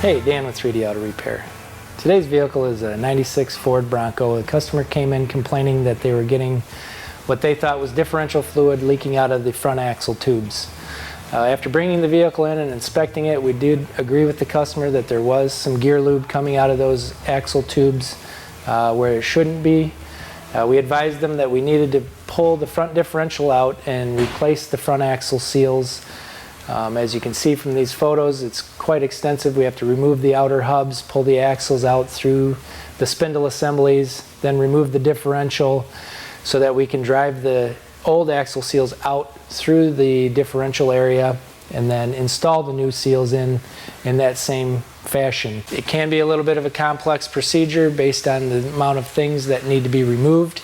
Hey, Dan with 3D Auto Repair. Today's vehicle is a 96 Ford Bronco. The customer came in complaining that they were getting what they thought was differential fluid leaking out of the front axle tubes. After bringing the vehicle in and inspecting it, we did agree with the customer that there was some gear lube coming out of those axle tubes where it shouldn't be. We advised them that we needed to pull the front differential out and replace the front axle seals. As you can see from these photos, it's quite extensive. We have to remove the outer hubs, pull the axles out through the spindle assemblies, then remove the differential so that we can drive the old axle seals out through the differential area and then install the new seals in that same fashion. It can be a little bit of a complex procedure based on the amount of things that need to be removed,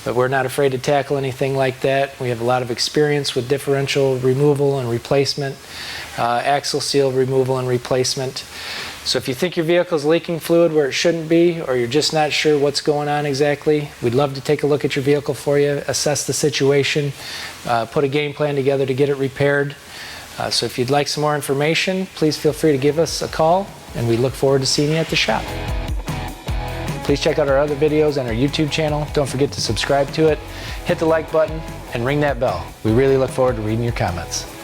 but we're not afraid to tackle anything like that. We have a lot of experience with differential removal and replacement, axle seal removal and replacement. So if you think your vehicle is leaking fluid where it shouldn't be, or you're just not sure what's going on exactly, we'd love to take a look at your vehicle for you, assess the situation, put a game plan together to get it repaired. So if you'd like some more information, please feel free to give us a call, and we look forward to seeing you at the shop. Please check out our other videos on our YouTube channel. Don't forget to subscribe to it, hit the like button, and ring that bell. We really look forward to reading your comments.